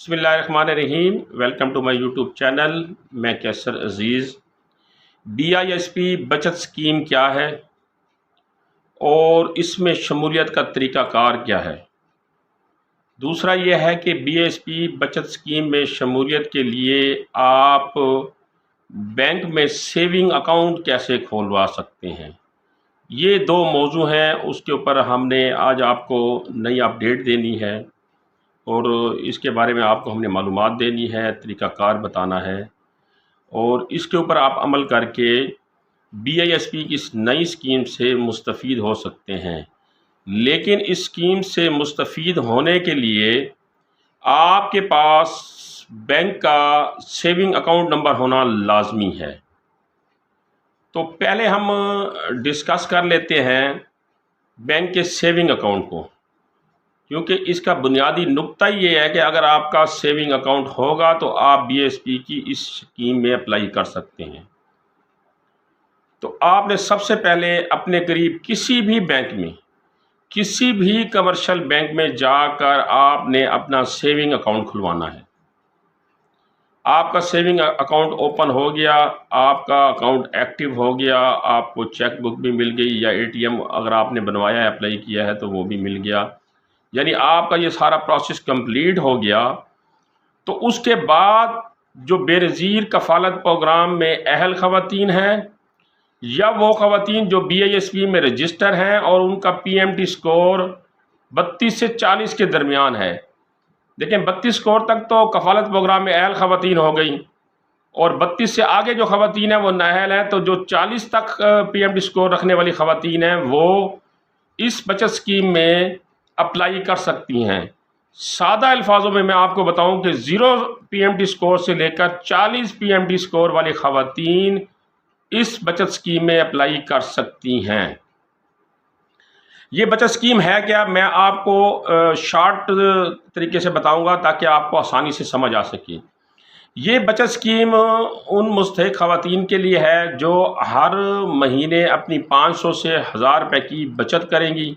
बिस्मिल्लाहिर्रहमानिर्रहीम। Welcome to my YouTube channel. मैं कैसर अजीज़। BISP बचत स्कीम क्या है और इसमें शमूलियत का तरीक़ाकार क्या है। दूसरा यह है कि BISP बचत स्कीम में शमूलियत के लिए आप बैंक में सेविंग अकाउंट कैसे खोलवा सकते हैं। ये दो मौजू हैं, उसके ऊपर हमने आज आपको नई अपडेट देनी है और इसके बारे में आपको हमने मालूमात देनी है, तरीक़ाकार बताना है और इसके ऊपर आप अमल करके BISP की इस नई स्कीम से मुस्तफ़ीद हो सकते हैं। लेकिन इस स्कीम से मुस्तफ़ीद होने के लिए आपके पास बैंक का सेविंग अकाउंट नंबर होना लाजमी है। तो पहले हम डिस्कस कर लेते हैं बैंक के सेविंग अकाउंट को, क्योंकि इसका बुनियादी नुक्ता ये है कि अगर आपका सेविंग अकाउंट होगा तो आप BISP की इस स्कीम में अप्लाई कर सकते हैं। तो आपने सबसे पहले अपने करीब किसी भी बैंक में, किसी भी कमर्शियल बैंक में जाकर आपने अपना सेविंग अकाउंट खुलवाना है। आपका सेविंग अकाउंट ओपन हो गया, आपका अकाउंट एक्टिव हो गया, आपको चेक बुक भी मिल गई या ATM अगर आपने बनवाया है, अप्लाई किया है तो वो भी मिल गया, यानी आपका ये सारा प्रोसेस कंप्लीट हो गया। तो उसके बाद जो बेनज़ीर कफ़ालत प्रोग्राम में अहल ख़वातीन हैं या वो ख़वातीन जो BISP में रजिस्टर हैं और उनका PMT स्कोर 32 से 40 के दरमियान है। देखें, 32 स्कोर तक तो कफ़ालत प्रोग्राम में अहल ख़वातीन हो गई और 32 से आगे जो ख़वातीन हैं वो नाअहल हैं। तो जो 40 तक PMT स्कोर रखने वाली ख़वातीन हैं वो इस बचत स्कीम में अप्लाई कर सकती हैं। सादा अल्फाजों में मैं आपको बताऊं कि 0 PMT स्कोर से लेकर 40 PMT स्कोर वाली ख़वातीन इस बचत स्कीम में अप्लाई कर सकती हैं। ये बचत स्कीम है क्या, मैं आपको शॉर्ट तरीके से बताऊंगा ताकि आपको आसानी से समझ आ सके। ये बचत स्कीम उन मुस्तहिक ख़वातीन के लिए है जो हर महीने अपनी 500 से 1000 रुपये की बचत करेंगी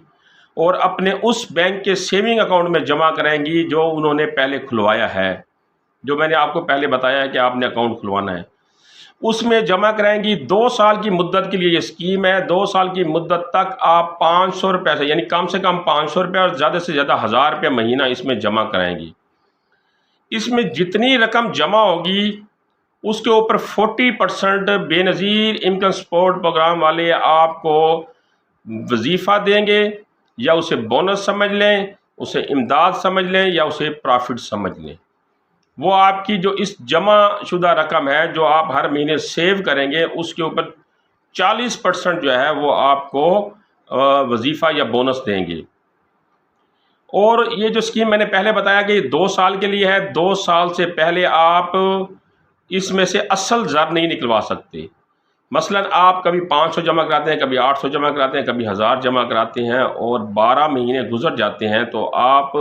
और अपने उस बैंक के सेविंग अकाउंट में जमा कराएंगी जो उन्होंने पहले खुलवाया है, जो मैंने आपको पहले बताया है कि आपने अकाउंट खुलवाना है। उसमें जमा कराएंगी। 2 साल की मुद्दत के लिए ये स्कीम है। 2 साल की मुद्दत तक आप 500 रुपये से, यानी कम से कम 500 रुपये और ज़्यादा से ज़्यादा 1000 रुपये महीना इसमें जमा कराएंगी। इसमें जितनी रकम जमा होगी उसके ऊपर 40% बेनज़ीर इनकम सपोर्ट प्रोग्राम वाले आपको वजीफ़ा देंगे, या उसे बोनस समझ लें, उसे इमदाद समझ लें या उसे प्रॉफिट समझ लें। वो आपकी जो इस जमा शुदा रकम है जो आप हर महीने सेव करेंगे उसके ऊपर 40% जो है वो आपको वजीफ़ा या बोनस देंगे। और ये जो स्कीम मैंने पहले बताया कि 2 साल के लिए है। 2 साल से पहले आप इसमें से असल ज़र नहीं निकलवा सकते। मसलन आप कभी 500 जमा कराते हैं, कभी 800 जमा कराते हैं, कभी 1000 जमा कराते हैं और 12 महीने गुजर जाते हैं तो आप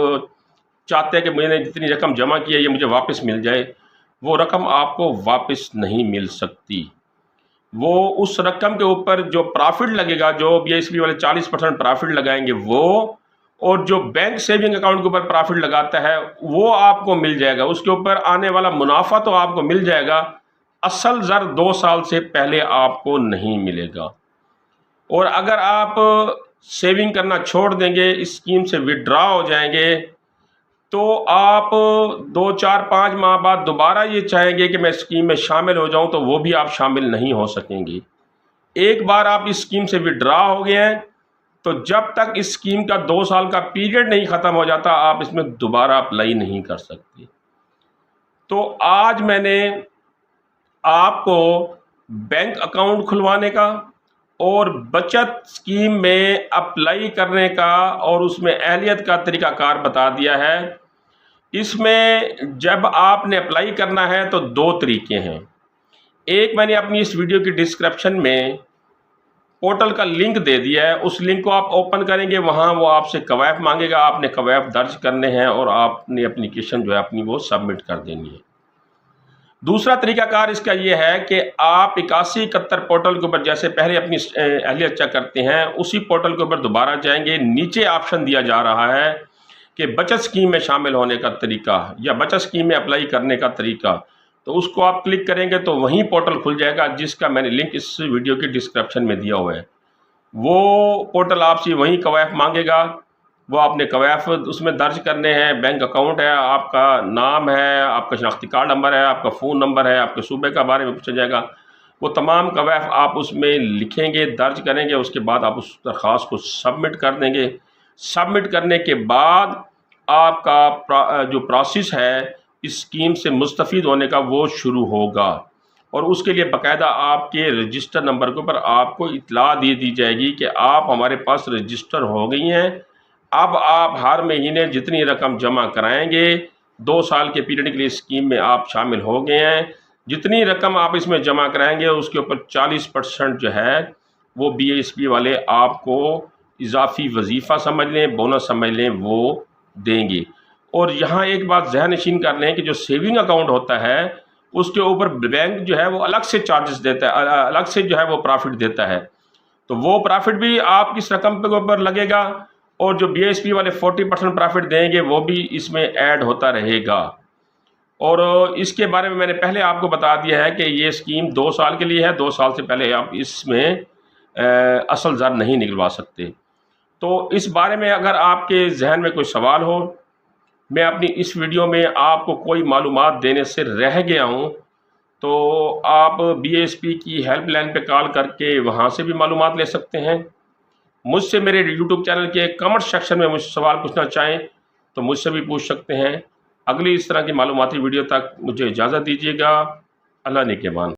चाहते हैं कि मैंने जितनी रकम जमा की है ये मुझे वापस मिल जाए। वो रकम आपको वापस नहीं मिल सकती। वो उस रकम के ऊपर जो प्रॉफिट लगेगा, जो BISP वाले 40% प्रॉफिट लगाएंगे वो, और जो बैंक सेविंग अकाउंट के ऊपर प्रॉफिट लगाता है वो आपको मिल जाएगा। उसके ऊपर आने वाला मुनाफा तो आपको मिल जाएगा, असल ज़र 2 साल से पहले आपको नहीं मिलेगा। और अगर आप सेविंग करना छोड़ देंगे, इस स्कीम से विड्रॉ हो जाएंगे, तो आप 2, 4, 5 माह बाद दोबारा ये चाहेंगे कि मैं स्कीम में शामिल हो जाऊं तो वो भी आप शामिल नहीं हो सकेंगे। एक बार आप इस स्कीम से विड्रॉ हो गए हैं तो जब तक इस स्कीम का 2 साल का पीरियड नहीं ख़त्म हो जाता आप इसमें दोबारा अप्लाई नहीं कर सकते। तो आज मैंने आपको बैंक अकाउंट खुलवाने का और बचत स्कीम में अप्लाई करने का और उसमें अहलियत का तरीक़ाकार बता दिया है। इसमें जब आपने अप्लाई करना है तो 2 तरीके हैं। एक मैंने अपनी इस वीडियो की डिस्क्रिप्शन में पोर्टल का लिंक दे दिया है, उस लिंक को आप ओपन करेंगे, वहाँ वो आपसे कवायद मांगेगा, आपने कवायद दर्ज करने हैं और आपने एप्लीकेशन जो है अपनी वो सबमिट कर देनी है। दूसरा तरीक़ाकार इसका ये है कि आप 8171 पोर्टल के ऊपर जैसे पहले अपनी अहलियत चेक करते हैं उसी पोर्टल के ऊपर दोबारा जाएंगे। नीचे ऑप्शन दिया जा रहा है کہ بچت اسکیم میں شامل ہونے کا طریقہ یا بچت اسکیم میں اپلائی کرنے کا طریقہ، تو اس کو آپ کلک کریں گے تو وہیں پورٹل کھل جائے گا جس کا میں نے لنک اس ویڈیو کی ڈسکرپشن میں دیا ہوا ہے۔ وہ پورٹل آپ سے وہیں کوائف مانگے گا، وہ آپ نے کوائف اس میں درج کرنے ہیں، بینک اکاؤنٹ ہے، آپ کا نام ہے، آپ کا شناختی کارڈ نمبر ہے، آپ کا فون نمبر ہے، آپ کے صوبے کے بارے میں پوچھا جائے گا۔ وہ تمام کوائف آپ اس میں لکھیں گے، درج کریں گے، اس کے بعد آپ اس درخواست کو سبمٹ کر دیں گے۔ سبمٹ کرنے کے بعد آپ کا جو پروسیس ہے اس اسکیم سے مستفید ہونے کا وہ شروع ہوگا، اور اس کے لیے باقاعدہ آپ کے رجسٹر نمبر کے اوپر آپ کو اطلاع دی جائے گی کہ آپ ہمارے پاس رجسٹر ہو گئی ہیں۔ اب آپ ہر مہینے جتنی رقم جمع کرائیں گے، 2 سال کے پیریڈ کے لیے اسکیم میں آپ شامل ہو گئے ہیں، جتنی رقم آپ اس میں جمع کرائیں گے اس کے اوپر 40% جو ہے وہ BISP والے آپ کو اضافی وظیفہ سمجھ لیں، بونس سمجھ لیں، وہ دیں گے۔ اور یہاں ایک بات ذہن نشین کر لیں کہ جو سیونگ اکاؤنٹ ہوتا ہے اس کے اوپر بینک جو ہے وہ الگ سے چارجز دیتا ہے، الگ سے جو ہے وہ پرافٹ دیتا ہے، تو وہ پرافٹ بھی آپ کی اس رقم کے اوپر لگے گا، اور جو BISP والے 40% پرافٹ دیں گے وہ بھی اس میں ایڈ ہوتا رہے گا۔ اور اس کے بارے میں نے پہلے آپ کو بتا دیا ہے کہ یہ اسکیم 2 سال کے لیے ہے، 2 سال سے پہلے آپ اس میں اصل زر نہیں نکلوا سکتے۔ تو اس بارے میں اگر آپ کے ذہن میں کوئی سوال ہو، میں اپنی اس ویڈیو میں آپ کو کوئی معلومات دینے سے رہ گیا ہوں، تو آپ BISP کی ہیلپ لائن پہ کال کر کے وہاں سے بھی معلومات لے سکتے ہیں۔ مجھ سے میرے یوٹیوب چینل کے کمنٹ سیکشن میں مجھ سے سوال پوچھنا چاہیں تو مجھ سے بھی پوچھ سکتے ہیں۔ اگلی اس طرح کی معلوماتی ویڈیو تک مجھے اجازت دیجیے گا۔ اللہ نگہبان۔